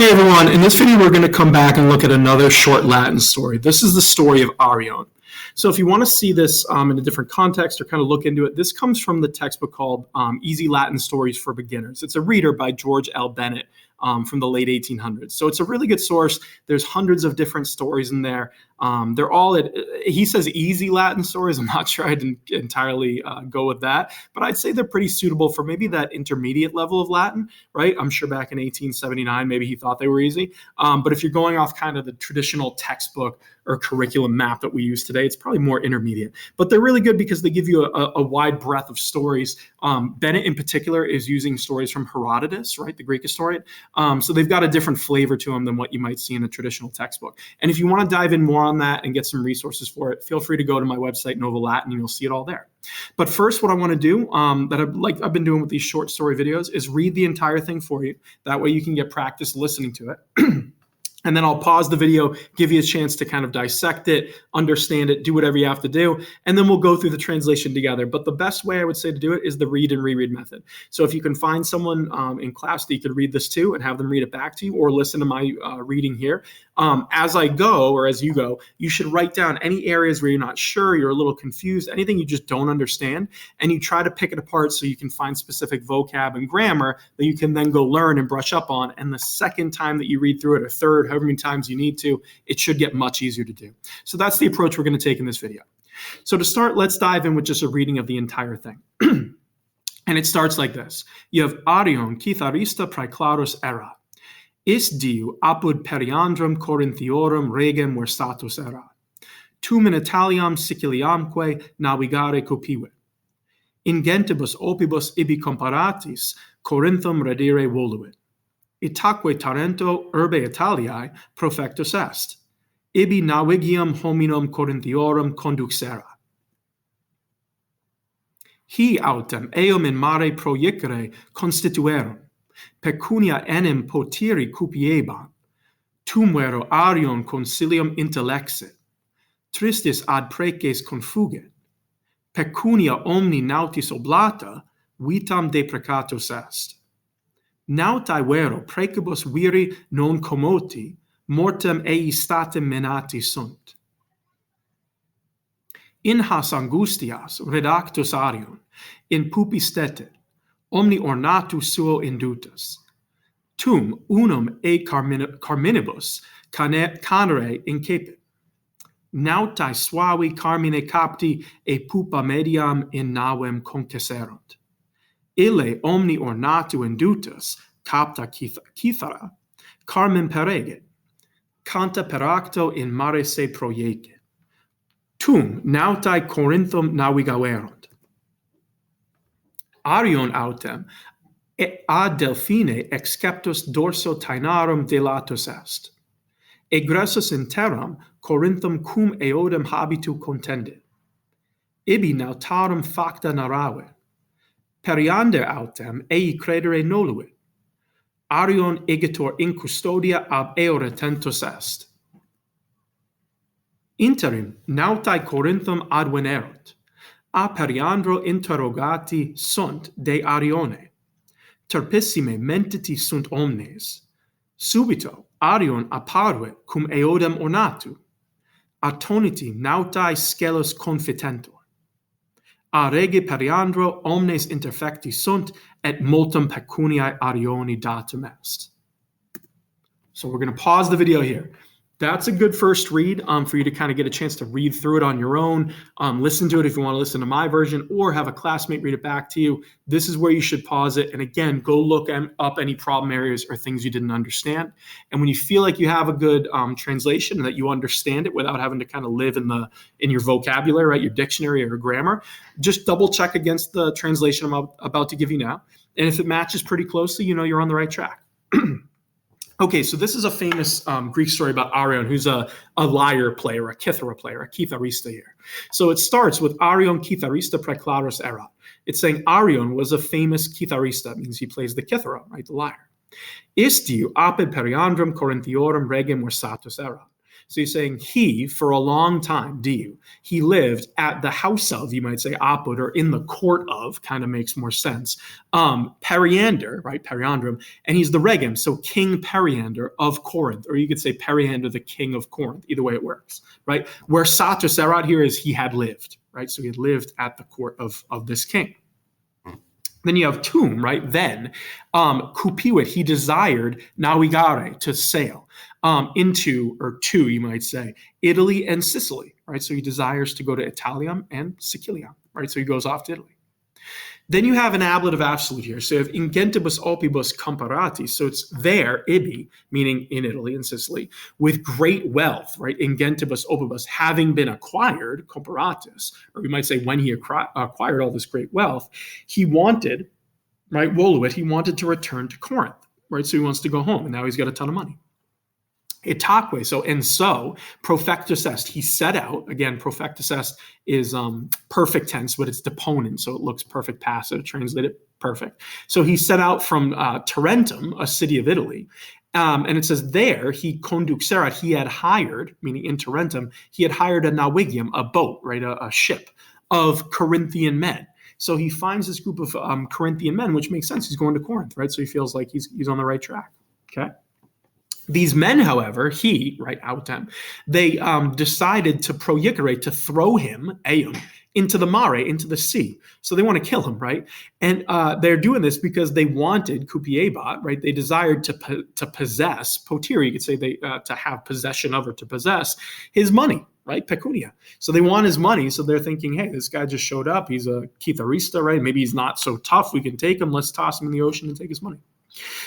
Hey everyone, in this video we're going to come back and look at another short Latin story. This is the story of Arion. So if you want to see this in a different context or kind of look into it, this comes from the textbook called Easy Latin Stories for Beginners. It's a reader by George L. Bennett from the late 1800s. So it's a really good source. There's hundreds of different stories in there. They're all, he says easy Latin stories. I'm not sure I'd entirely go with that, but I'd say they're pretty suitable for maybe that intermediate level of Latin, right? I'm sure back in 1879, maybe he thought they were easy. But if you're going off kind of the traditional textbook or curriculum map that we use today, it's probably more intermediate. But they're really good because they give you a wide breadth of stories. Bennett in particular is using stories from Herodotus, right, the Greek historian. So they've got a different flavor to them than what you might see in a traditional textbook. And if you want to dive in more on that and get some resources for it, feel free to go to my website, Nova Latin, and you'll see it all there. But first, what I want to do, I've been doing with these short story videos, is read the entire thing for you. That way you can get practice listening to it. And then I'll pause the video, give you a chance to kind of dissect it, understand it, do whatever you have to do, and then we'll go through the translation together. But the best way I would say to do it is the read and reread method. So if you can find someone in class that you could read this to and have them read it back to you, or listen to my reading here, as I go, or as you go, you should write down any areas where you're not sure, you're a little confused, anything you just don't understand, and you try to pick it apart so you can find specific vocab and grammar that you can then go learn and brush up on. And the second time that you read through it, or third, however many times you need to, it should get much easier to do. So that's the approach we're going to take in this video. So to start, let's dive in with just a reading of the entire thing. And it starts like this. You have Arion, kitharista praeclarus erat. Is diu apud periandrum Corinthiorum regem versatus erat. Tum in Italiam Siciliamque navigare cupivit. In gentibus opibus ibi comparatis Corinthum redire voluit. Itaque Tarento urbe Italiae profectus est. Ibi navigium hominum Corinthiorum conduxera. Hi autem eum in mare projicere constituerum, pecunia enim potiri cupiebant, tum vero Arion consilium intellexit, tristis ad preces confugit, pecunia omni nautis oblata, vitam deprecatus est. Nautae vero precibus viri non commoti, mortem ei statim menati sunt. In has angustias redactus Arion, in pupi stetit, omni ornatus suo indutus. Tum unum e carminibus canere incepit. Nautae suavi carmine capti e pupa mediam in navem concesserunt. Ille omni ornatu indutus, capta cithara, carmen peregit, canta per acto in mare se proiecit. Tum nautae Corinthum navigaverunt. Arion autem ad Delphine exceptus dorso Tainarum delatus est. Egressus in terram Corinthum cum eodem habitu contendit. Ibi nautarum facta naravit. Periander autem ei credere noluit. Arion igitur in custodia ab eo retentus est. Interim nautae Corinthum advenerunt. A Periandro interrogati sunt de Arione. Turpissime mentiti sunt omnes. Subito Arion apparuit cum eodem ornatu. Attoniti nautae scelus confitentur. A rege Periandro omnes interfecti sunt, et multum pecuniae Arioni datum est. So we're going to pause the video here. That's a good first read for you to kind of get a chance to read through it on your own. Listen to it if you want to listen to my version, or have a classmate read it back to you. This is where you should pause it. And again, go look up any problem areas or things you didn't understand. And when you feel like you have a good translation and that you understand it without having to kind of live in your vocabulary, right, your dictionary or grammar, just double check against the translation I'm about to give you now. And if it matches pretty closely, you know you're on the right track. Okay, so this is a famous Greek story about Arion, who's a lyre player, a kithara player, a kitharista here. So it starts with Arion kitharista praeclarus erat. It's saying Arion was a famous kitharista. It means he plays the kithara, right, the lyre. Istiu apud periandrum Corinthiorum regem versatus erat. So he's saying he, for a long time, he lived at the house of, you might say, apud, or in the court of, kind of makes more sense, Periander, right, Periandrum, and he's the regem, so King Periander of Corinth, or you could say Periander, the king of Corinth. Either way it works, right? Where Sater Serat here is he had lived, right? So he had lived at the court of this king. Then you have tum, right? Then, kupiwit, he desired navigare, to sail into, or to, you might say, Italy and Sicily, right? So he desires to go to Italium and Sicilium, right? So he goes off to Italy. Then you have an ablative absolute here. So you have ingentibus opibus comparati. So it's there, ibi, meaning in Italy and Sicily, with great wealth, right? Ingentibus opibus, having been acquired, comparatus, or you might say when he acquired all this great wealth, he wanted, right, voluit, he wanted to return to Corinth, right? So he wants to go home, and now he's got a ton of money. Itaque, so profectus est, he set out, again, profectus est is perfect tense, but it's deponent, so it looks perfect passive, translated perfect. So he set out from Tarentum, a city of Italy, and it says there, he conduxerat, he had hired, meaning in Tarentum, he had hired a navigium, a boat, right, a ship of Corinthian men. So he finds this group of Corinthian men, which makes sense, he's going to Corinth, right, so he feels like he's on the right track, okay? These men, however, autem, they decided to proicerate, to throw him, eum, into the mare, into the sea. So they want to kill him, right? And they're doing this because they wanted, kupiebat, right? They desired to possess, potiri, you could say to have possession of, or to possess his money, right? Pecunia. So they want his money. So they're thinking, hey, this guy just showed up. He's a kitharista, right? Maybe he's not so tough. We can take him. Let's toss him in the ocean and take his money.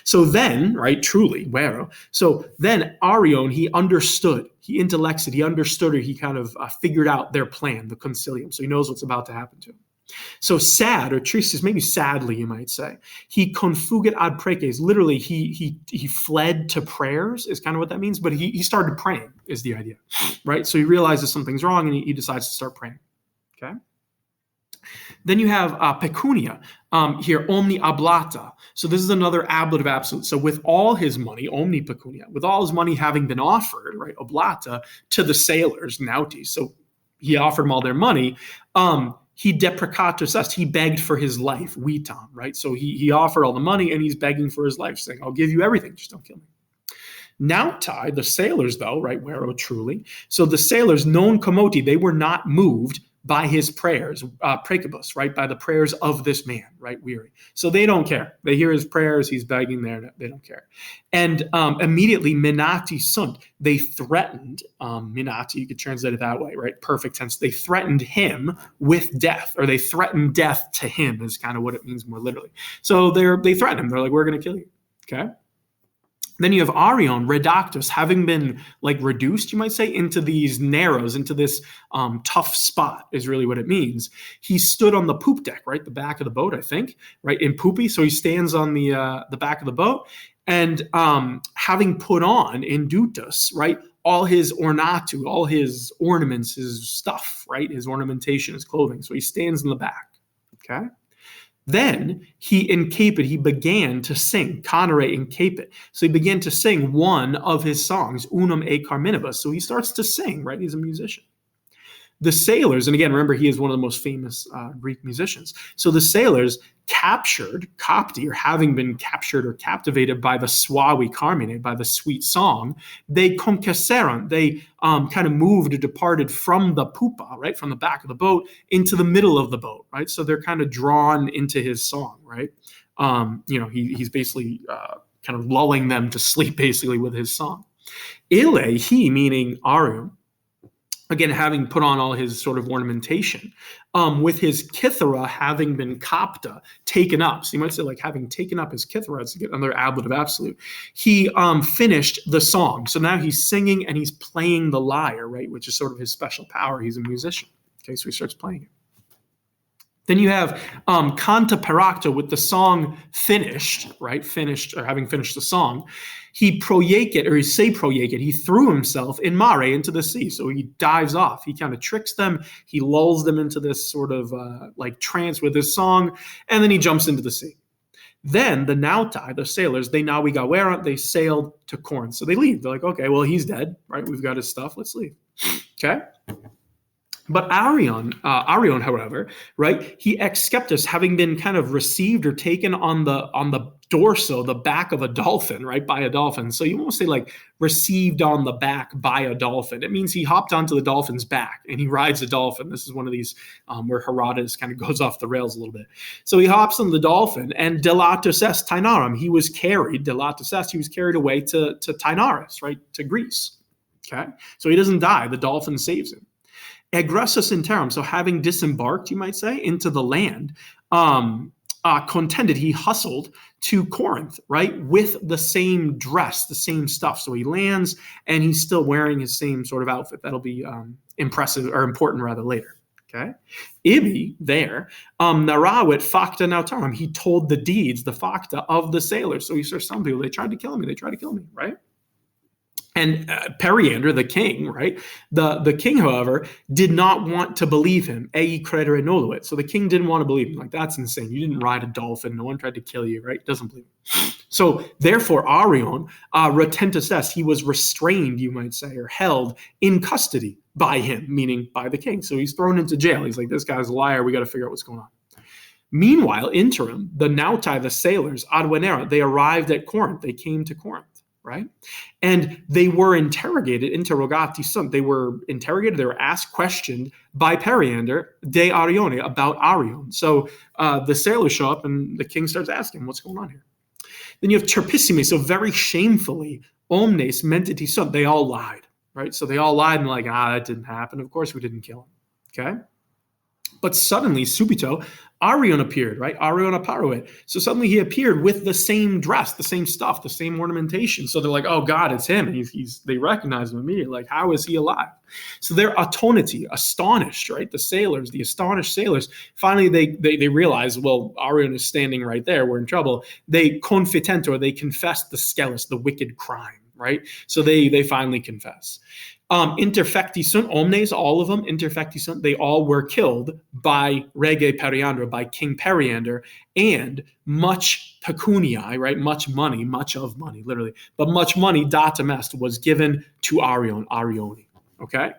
So then, right, truly, vero. So then Arion, he understood, he intellexed, he understood, or he kind of figured out their plan, the concilium. So he knows what's about to happen to him. So sad, or tristis, maybe sadly, you might say, he confugit ad preces, literally he fled to prayers, is kind of what that means, but he started praying, is the idea, right? So he realizes something's wrong, and he decides to start praying, okay? Then you have pecunia, here, omni ablata. So this is another ablative absolute. So with all his money, omni pecunia, with all his money having been offered, right, oblata, to the sailors, nauti. So he offered them all their money. He deprecatus est, he begged for his life, vitam, right? So he offered all the money, and he's begging for his life, saying, I'll give you everything, just don't kill me. Nautai, the sailors, though, right, vero, truly. So the sailors, non commoti, they were not moved by his prayers, precibus, right, by the prayers of this man, right, weary. So they don't care. They hear his prayers, he's begging there, they don't care. And immediately, minati sunt, they threatened, minati, you could translate it that way, right, perfect tense, they threatened him with death, or they threatened death to him is kind of what it means more literally. So they threaten him, they're like, we're going to kill you, okay? Then you have Arion, redactus, having been like reduced, you might say, into these narrows, into this tough spot is really what it means. He stood on the poop deck, right, the back of the boat, I think, right, in poopy. So he stands on the back of the boat, and having put on indutus, right, all his ornatu, all his ornaments, his stuff, right, his ornamentation, his clothing. So he stands in the back, okay? Then he incapit, he began to sing, canere incapit. So he began to sing one of his songs, unum e carminibus. So he starts to sing, right? He's a musician. The sailors, and again, remember, he is one of the most famous Greek musicians. So the sailors captured, copti, or having been captured or captivated by the suavi carmine, by the sweet song, they concaseron, they kind of moved or departed from the pupa, right, from the back of the boat into the middle of the boat, right? So they're kind of drawn into his song, right? He's basically kind of lulling them to sleep, basically, with his song. Ille, he, meaning Arion, again, having put on all his sort of ornamentation, with his kithara having been kapta, taken up. So you might say, like, having taken up his kithara, it's another ablative absolute. He finished the song. So now he's singing and he's playing the lyre, right, which is sort of his special power. He's a musician. Okay, so he starts playing it. Then you have canta peracta, with the song finished, right? Finished, or having finished the song. He proiecit, or he say proiecit, he threw himself in mare, into the sea. So he dives off. He kind of tricks them. He lulls them into this sort of like trance with his song, and then he jumps into the sea. Then the Nautai, the sailors, they navigaweron, they sailed to Corinth. So they leave. They're like, okay, well, he's dead, right? We've got his stuff. Let's leave. Okay. But Arion, however, right, he ex skeptis, having been kind of received or taken on the dorso, the back of a dolphin, right, by a dolphin. So you won't say like received on the back by a dolphin. It means he hopped onto the dolphin's back and he rides a dolphin. This is one of these where Herodotus kind of goes off the rails a little bit. So he hops on the dolphin, and delatus est Tainarum, he was carried away to Tainaris, right, to Greece. Okay, so he doesn't die. The dolphin saves him. Egressus interum, so having disembarked, you might say, into the land, contended, he hustled to Corinth, right, with the same dress, the same stuff. So he lands, and he's still wearing his same sort of outfit. That'll be impressive, or important rather, later. Okay, Ibi there, narawit facta nautarum, he told the deeds, the facta of the sailors. So he starts telling people, they tried to kill me, right? And Periander, the king, right? The king, however, did not want to believe him. Ei credere noluit. So the king didn't want to believe him. Like, that's insane. You didn't ride a dolphin. No one tried to kill you, right? Doesn't believe him. So therefore, Arion, retentus est, he was restrained, you might say, or held in custody by him, meaning by the king. So he's thrown into jail. He's like, this guy's a liar. We got to figure out what's going on. Meanwhile, interim, the Nautai, the sailors, advenera, they arrived at Corinth. They came to Corinth. Right? And they were interrogated, interrogati sunt. They were interrogated, they were asked, questioned by Periander de Arione about Arion. So the sailors show up and the king starts asking, what's going on here? Then you have turpissime, so very shamefully, omnes mentiti sunt. They all lied, right? So they all lied and like, that didn't happen. Of course we didn't kill him, okay? But suddenly, subito, Arion appeared, right? Arion apparuit. So suddenly he appeared with the same dress, the same stuff, the same ornamentation. So they're like, oh God, it's him. And they recognize him immediately. Like, how is he alive? So they're attoniti, astonished, right? The sailors, the astonished sailors, finally they realize, well, Arion is standing right there. We're in trouble. They confitent, they confess the skelis, the wicked crime, right? So they finally confess. Interfecti sunt, omnes, all of them, interfecti sunt, they all were killed by rege Periander, by King Periander, and much pecuniae, right, much of money, literally, but much money, datum est, was given to Arion, Arioni, okay?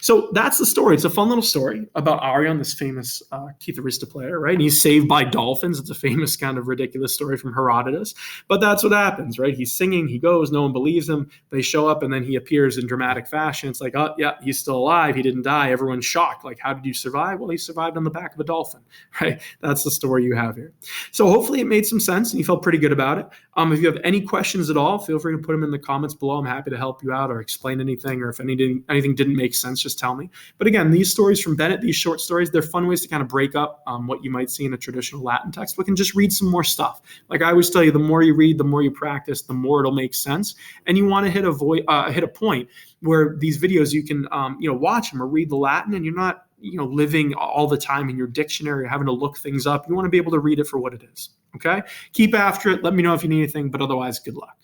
So that's the story. It's a fun little story about Arion, this famous Kitharista player, right? And he's saved by dolphins. It's a famous kind of ridiculous story from Herodotus. But that's what happens, right? He's singing, he goes, no one believes him. They show up, and then he appears in dramatic fashion. It's like, oh, yeah, he's still alive. He didn't die. Everyone's shocked. Like, how did you survive? Well, he survived on the back of a dolphin, right? That's the story you have here. So hopefully it made some sense, and you felt pretty good about it. If you have any questions at all, feel free to put them in the comments below. I'm happy to help you out or explain anything, or if anything didn't make sense, just tell me. But again, these stories from Bennett, these short stories, they're fun ways to kind of break up what you might see in a traditional Latin textbook and just read some more stuff. Like I always tell you, the more you read, the more you practice, the more it'll make sense. And you want to hit a point where these videos you can watch them or read the Latin, and you're not living all the time in your dictionary or having to look things up. You want to be able to read it for what it is. Okay? Keep after it. Let me know if you need anything, but otherwise, good luck.